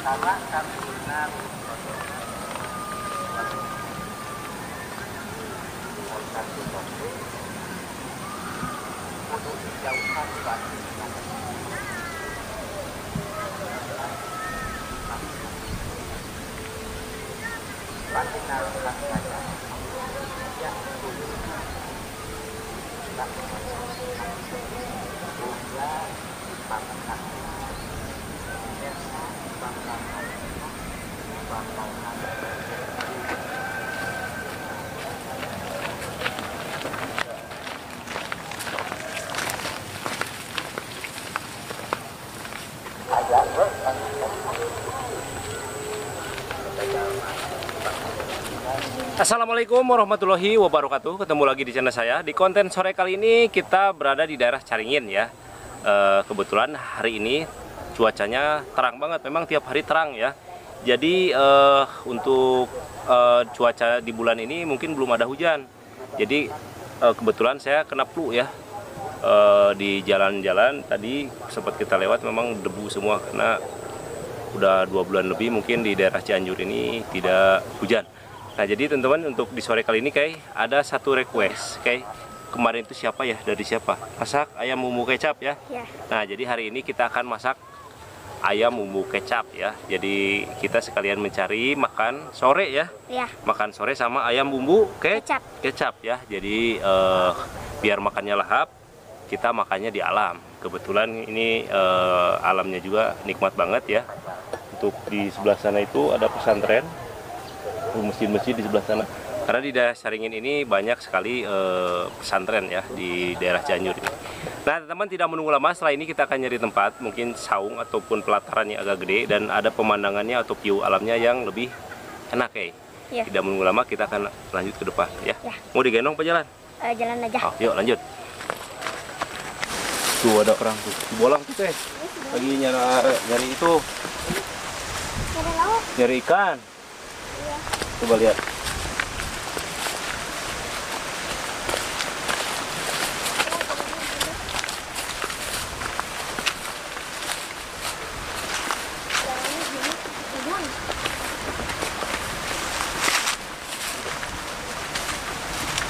karena kami benar untuk dijauhkan batu batinal saja yang Assalamualaikum warahmatullahi wabarakatuh. Ketemu lagi di channel saya. Di konten sore kali ini kita berada di daerah Caringin ya. Kebetulan hari ini cuacanya terang banget. Memang tiap hari terang ya. Jadi untuk cuaca di bulan ini mungkin belum ada hujan. Jadi kebetulan saya kena flu ya. Di jalan-jalan tadi sempat kita lewat memang debu semua karena udah 2 bulan lebih mungkin di daerah Cianjur ini tidak hujan. Nah jadi teman-teman untuk di sore kali ini kayak ada satu request kayak kemarin itu siapa ya, dari siapa, masak ayam bumbu kecap ya. Nah jadi hari ini kita akan masak ayam bumbu kecap ya. Jadi kita sekalian mencari makan sore ya. Makan sore sama ayam bumbu kecap ya. Jadi biar makannya lahap, kita makannya di alam. Kebetulan ini alamnya juga nikmat banget ya. Untuk di sebelah sana itu ada pesantren, masjid-masjid di sebelah sana. Karena di daerah Caringin ini banyak sekali pesantren ya di daerah Cianjur ini. Nah teman-teman tidak menunggu lama, setelah ini kita akan nyari tempat mungkin saung ataupun pelataran yang agak gede dan ada pemandangannya atau view alamnya yang lebih enak ya. Tidak menunggu lama, kita akan lanjut ke depan ya. Mau digendong apa jalan? Jalan aja. Oh, yuk lanjut. Tuh ada orang tuh, bolang tuh teh. Lagi nyari itu. Nyari ikan. Coba lihat.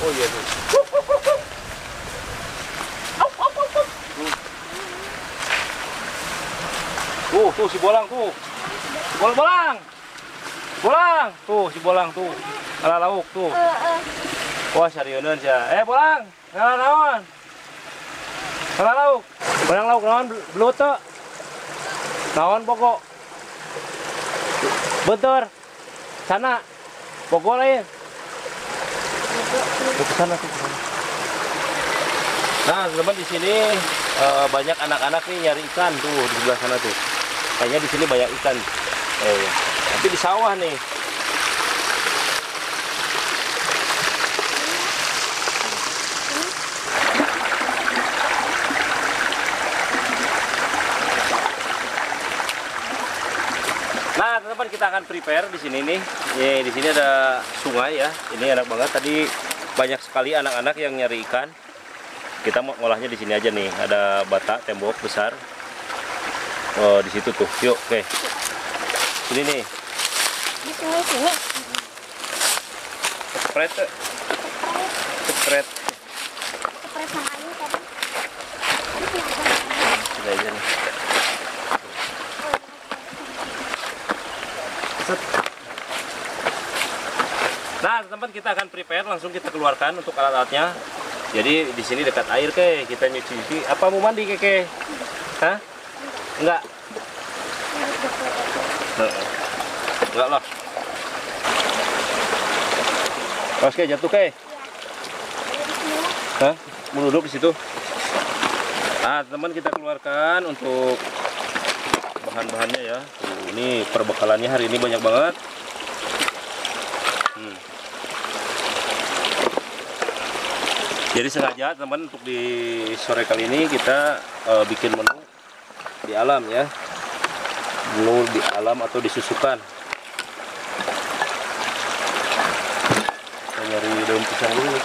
Oh iya tuh. Tuh si bolang tuh. Bolang. Bolang, tuh si bolang tuh. Ala lauk tuh. Wah, sarioneun sia. Bolang, ngala naon? Ngala lauk. Bolang lauk naon belut teu? Naon pokok? Bentar. Sana. Pokok lain. Ke sana tuh. Nah, teman di sini banyak anak-anak nih nyari ikan tuh di sebelah sana tuh. Kayaknya di sini banyak ikan. Tapi di sawah nih. Nah, teman-teman kita akan prepare di sini nih. Di sini ada sungai ya. Ini enak banget. Tadi banyak sekali anak-anak yang nyari ikan. Kita mau ngolahnya di sini aja nih. Ada bata tembok besar. Oh, di situ tuh. Yuk, oke. Ini nih. Di sini. Spret. Spret sama ayu tadi. Sudah aja nih. Nah, teman-teman kita akan prepare, langsung kita keluarkan untuk alat-alatnya. Jadi di sini dekat air kita nyuci. Apa mau mandi keke? Hah? Enggak. Enggak lah. Oke, jatuh Hah? Mau duduk di situ. Nah, teman kita keluarkan untuk bahan-bahannya ya. Ini perbekalannya hari ini banyak banget. Jadi sengaja teman untuk di sore kali ini kita bikin menu di alam ya. Menu di alam atau disusukan. Kita nyari daun pisang dulu nih,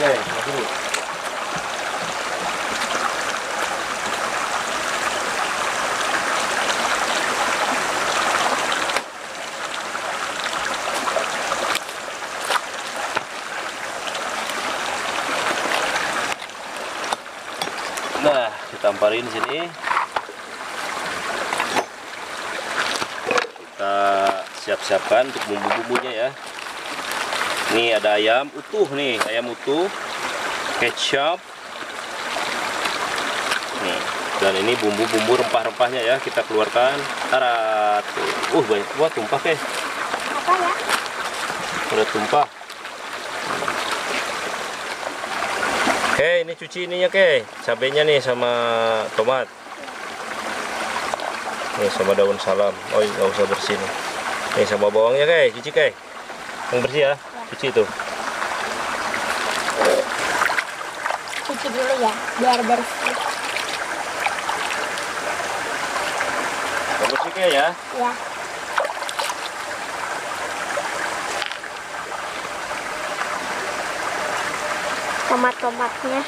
hamparin sini. Kita siap-siapkan untuk bumbu-bumbunya ya. Ini ada ayam utuh nih, ayam utuh, kecap. Nih, dan ini bumbu-bumbu rempah-rempahnya ya, kita keluarkan. Tarat. Banyak buat tumpah ke. Apa ya? Udah tumpah. Oke, ini cuci ininya ke, cabenya nih sama tomat. Nih sama daun salam. Oh, nggak usah bersih nih. Nih sama bawangnya ke, cuci ke. Yang bersih ya, cuci itu. Cuci dulu ya, biar bersih. Yang bersih ke ya. Ya. Tomat-tomatnya.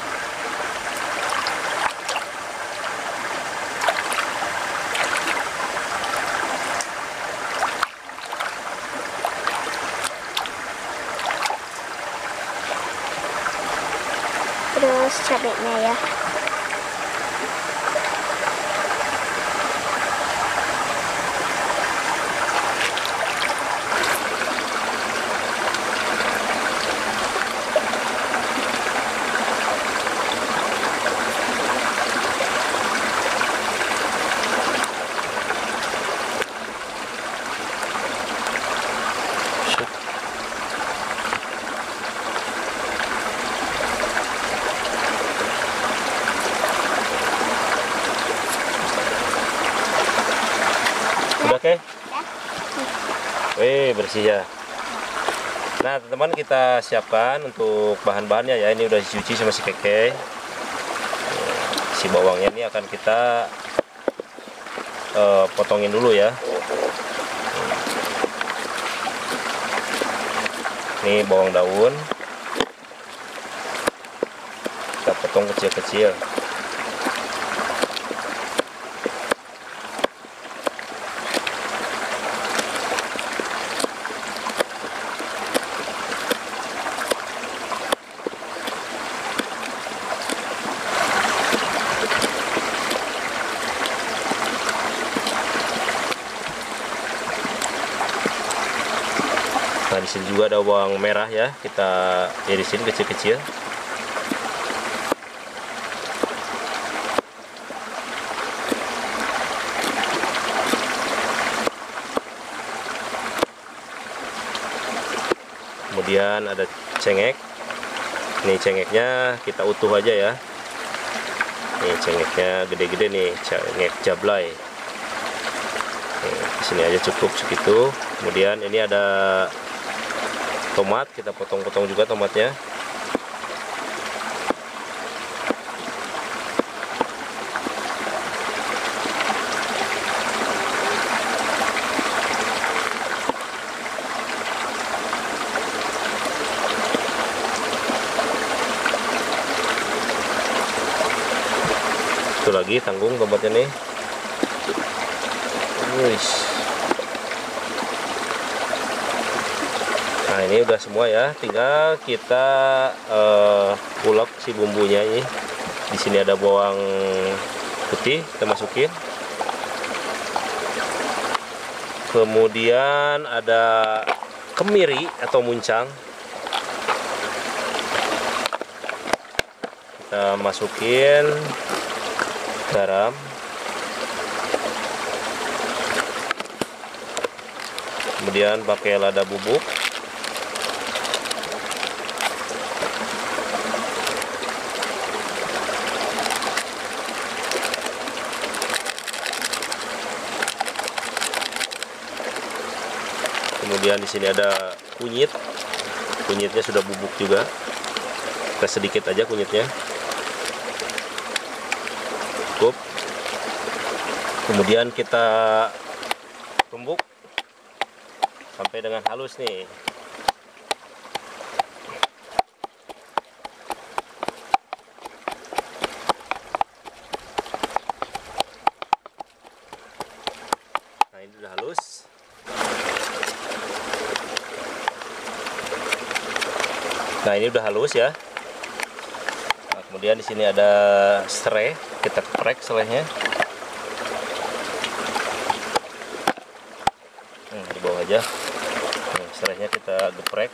Terus cabenya ya. Udah ke? Ya. Wih, bersih ya. Nah, teman-teman, kita siapkan untuk bahan-bahannya ya. Ini udah dicuci sama si Keke. Si bawangnya ini akan kita potongin dulu ya. Ini bawang daun. Kita potong kecil-kecil. Nah, di sini juga ada bawang merah ya, kita irisin kecil-kecil. Kemudian ada cengek. Nih cengeknya kita utuh aja ya. Nih cengeknya gede-gede nih, cengek jablay. Nih, di sini aja cukup segitu. Kemudian ini ada tomat, kita potong-potong juga tomatnya. Satu lagi tanggung tomatnya nih. Wish. Nah, ini udah semua ya, tinggal kita ulek si bumbunya ini. Di sini ada bawang putih, kita masukin. Kemudian ada kemiri atau muncang. Kita masukin garam. Kemudian pakai lada bubuk. Kemudian di sini ada kunyit. Kunyitnya sudah bubuk juga. Kita sedikit aja kunyitnya. Cukup. Kemudian kita tumbuk sampai dengan halus nih. Nah, ini udah halus. Nah, ini udah halus ya. Nah, kemudian di sini ada serai. kita geprek selainya. Di bawah aja. Selainya kita geprek.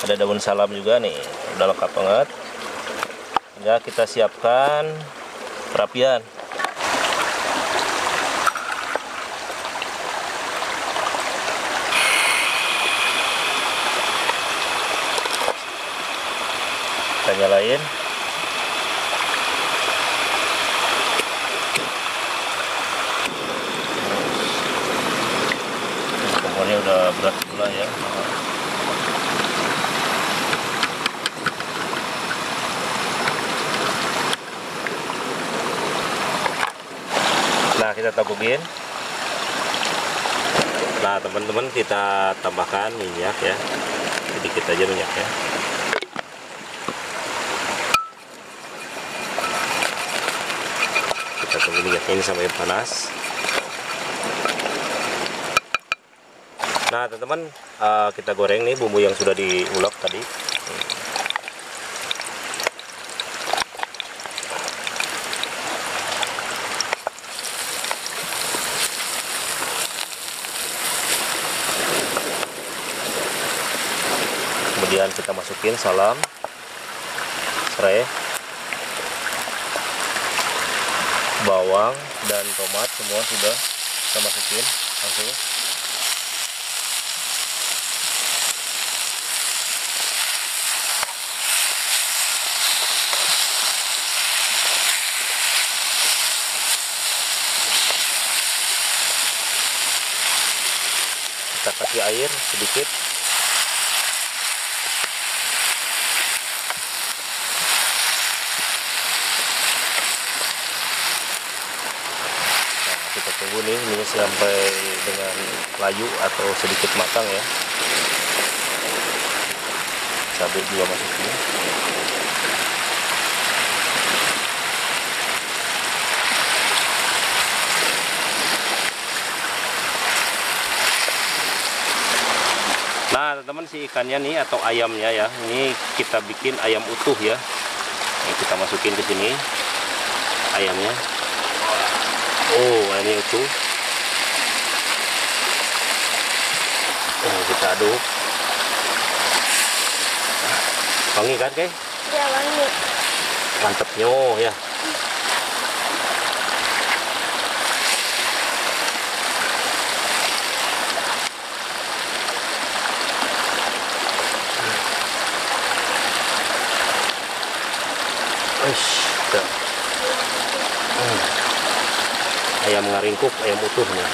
Ada daun salam juga nih, udah lengkap banget. Tinggal kita siapkan perapian. Kita nyalain. Kompornya udah berat pula ya. Nah, kita tabukin. Nah, teman-teman, kita tambahkan minyak ya, sedikit aja minyaknya. Kita tunggu minyaknya ini sampai panas. Nah, teman-teman, kita goreng nih bumbu yang sudah diulek tadi. Kemudian kita masukin salam, serai, bawang dan tomat semua sudah kita masukin langsung. Kita kasih air sedikit. Kita tunggu nih ini sampai dengan layu atau sedikit matang ya. Cabai juga masukin. Nah, teman-teman, si ikannya nih atau ayamnya ya, ini kita bikin ayam utuh ya. Ini kita masukin ke sini ayamnya. Oh, ini utuh. Kita aduk. Wangi kan, Kay? Ya, wangi. Mantepnya ya. Ayam ngaringkuk, ayam utuh nih.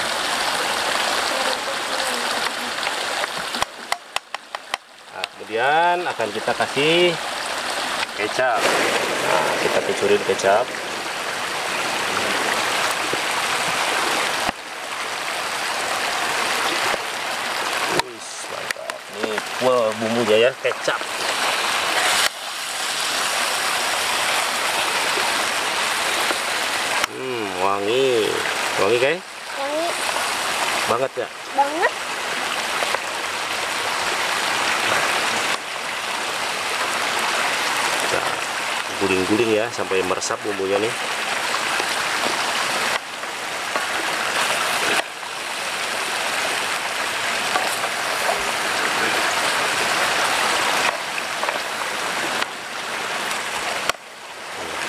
Nah, kemudian akan kita kasih kecap. Nah, kita kucurin kecap. Wih, mantap. Nih, full bumbunya ya, kecap. Wangi. Wangi, Kay? Wangi Banget ya? banget. Kita guling-guling ya sampai meresap bumbunya nih.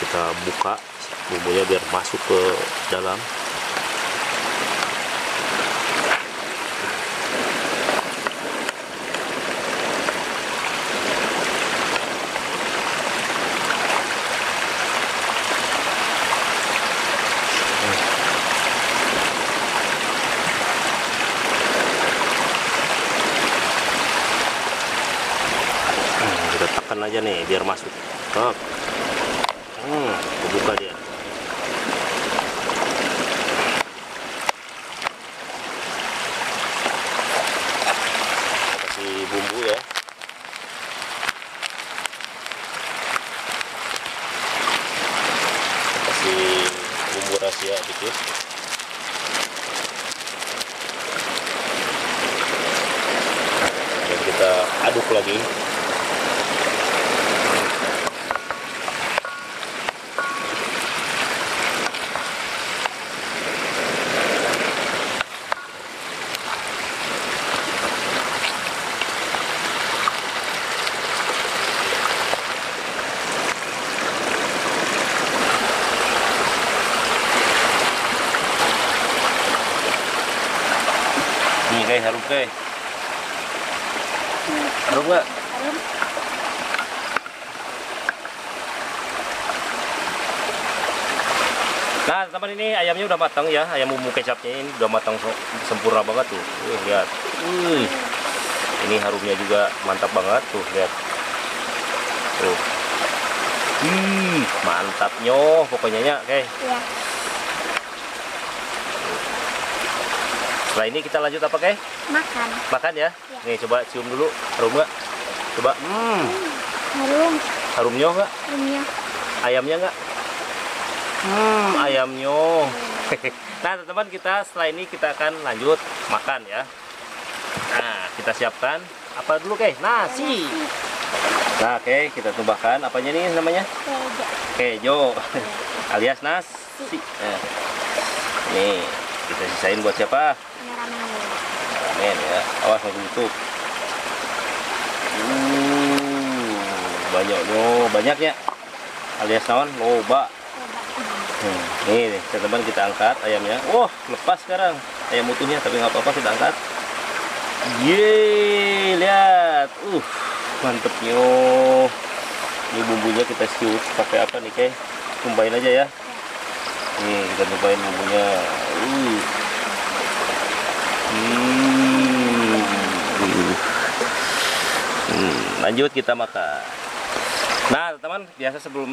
Kita buka bumbunya biar masuk ke dalam. Kita tekan aja nih biar masuk. Buka dia. Kasih bumbu ya. Kasih bumbu rahasia dikit. Dan kita aduk lagi. harum Kay. Harum nggak? Harum. Nah teman ini ayamnya udah matang ya, ayam bumbu kecapnya ini udah matang sempurna banget tuh. Lihat, ini harumnya juga mantap banget tuh, lihat. Tuh, mantapnya pokoknya ya, oke. Iya. Setelah ini kita lanjut apa Kay? Makan. Makan ya? Iya. Nih coba cium dulu, harum nggak? Coba, Harum. harumnya nggak? Harumnya. Ayamnya nggak? Ayamnya. Nah teman-teman, kita setelah ini kita akan lanjut makan ya. Nah kita siapkan apa dulu Kay? Nasi. Nah oke, kita tambahkan apanya nih namanya? Keju. Kejo alias nasi. Nah, nih kita sisain buat siapa? Ramen ya, awas mau tutup. Banyaknya alias naon loba. Nih teman-teman, kita angkat ayamnya. Wah, lepas sekarang ayam utuhnya, tapi nggak apa-apa, kita angkat. Yeay, lihat, mantepnya. Ini bumbunya kita siut pakai apa nih Kay? Tumpahin aja ya. Nih kita tumpahin bumbunya. Lanjut kita makan. Nah teman,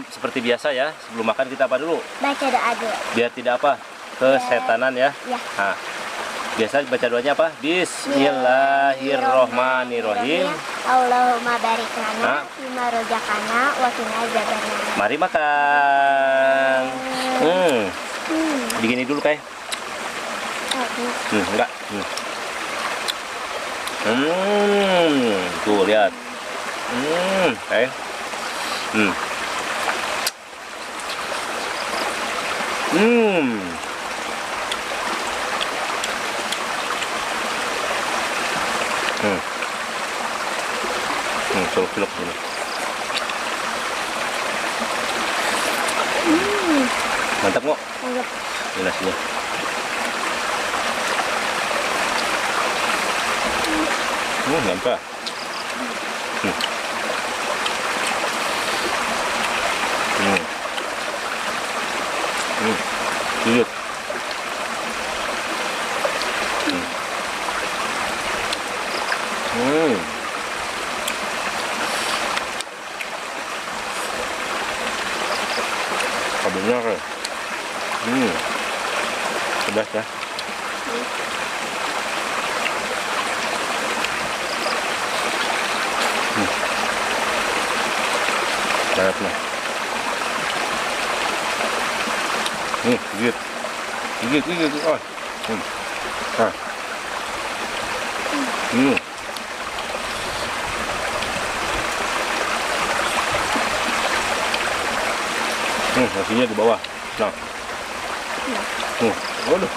seperti biasa ya, sebelum makan kita apa dulu? Baca doa dulu. Biar tidak apa? Kesetanan ya. Ya. Nah, biasa baca doanya apa? Bismillahirrohmanirrohim. Allahumma barik lana bima rozaqana wa qina adzabannar. Mari makan. Begini dulu Kay. Enggak. Tuh lihat. Kay. Celok sini. Mantap kok. Mantap. Ini nasinya. Mantap. Lihat. Kabelnya kan. Pedas ya. Banyak nih. Gigit. Oh. Nasinya di bawah. Nah. Waduh.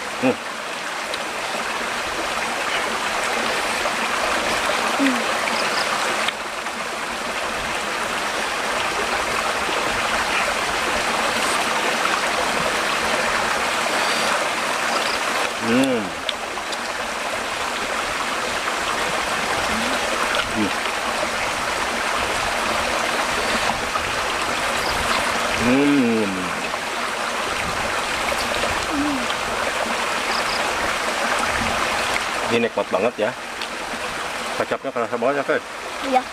Ini nikmat banget ya. Kecapnya kerasa banget ya Kay? Iya.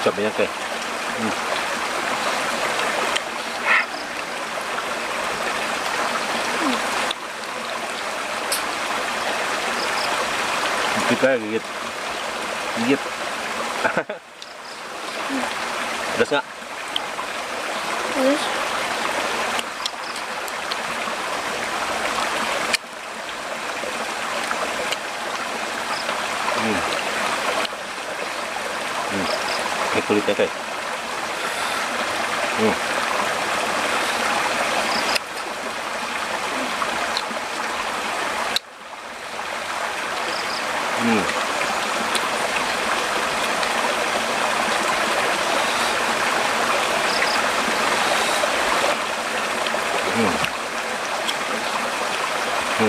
cabenya teh. Kita gigit. Pedas nggak? Terus Ini kulitnya guys.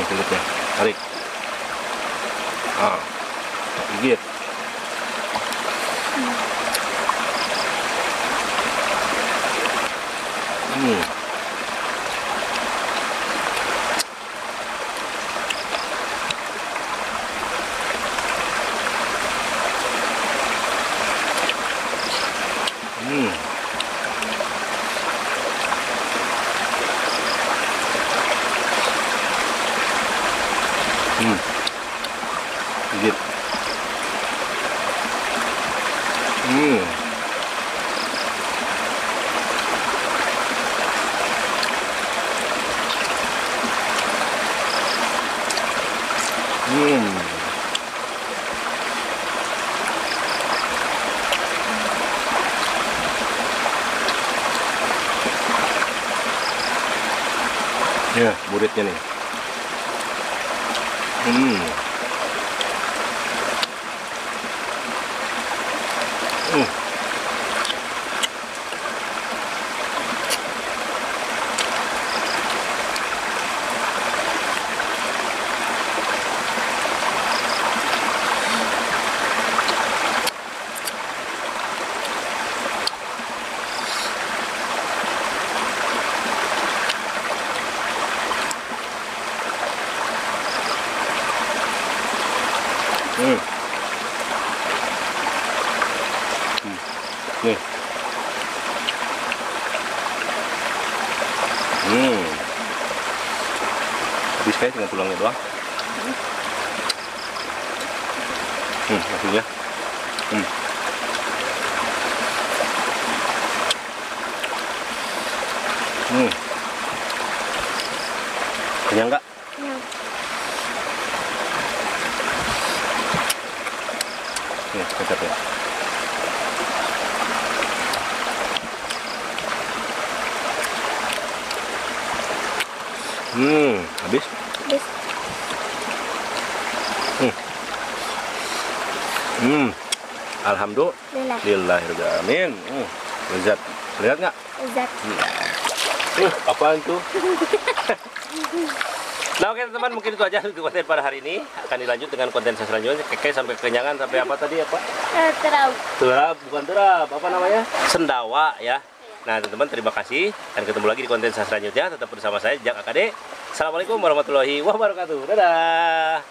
Kulitnya, tarik. Gigit. Gigit. Ya, buritnya nih. Nih. Habis kayak tinggal tulangnya doang. Hasilnya. Kenyang nggak? yang Nih, kecapnya. Habis? habis. Alhamdulillah. Amin. Lezat. Lihat nggak? Lezat. Apaan tuh? Nah oke teman-teman, mungkin itu aja untuk konten pada hari ini. Akan dilanjut dengan konten selanjutnya. Keke sampai kenyangan, sampai apa tadi apa? Terau. Terap, bukan terap. Apa namanya? Sendawa ya. Nah teman-teman, terima kasih. Dan ketemu lagi di konten selanjutnya. Tetap bersama saya, Jak AKD. Assalamualaikum warahmatullahi wabarakatuh. Dadah.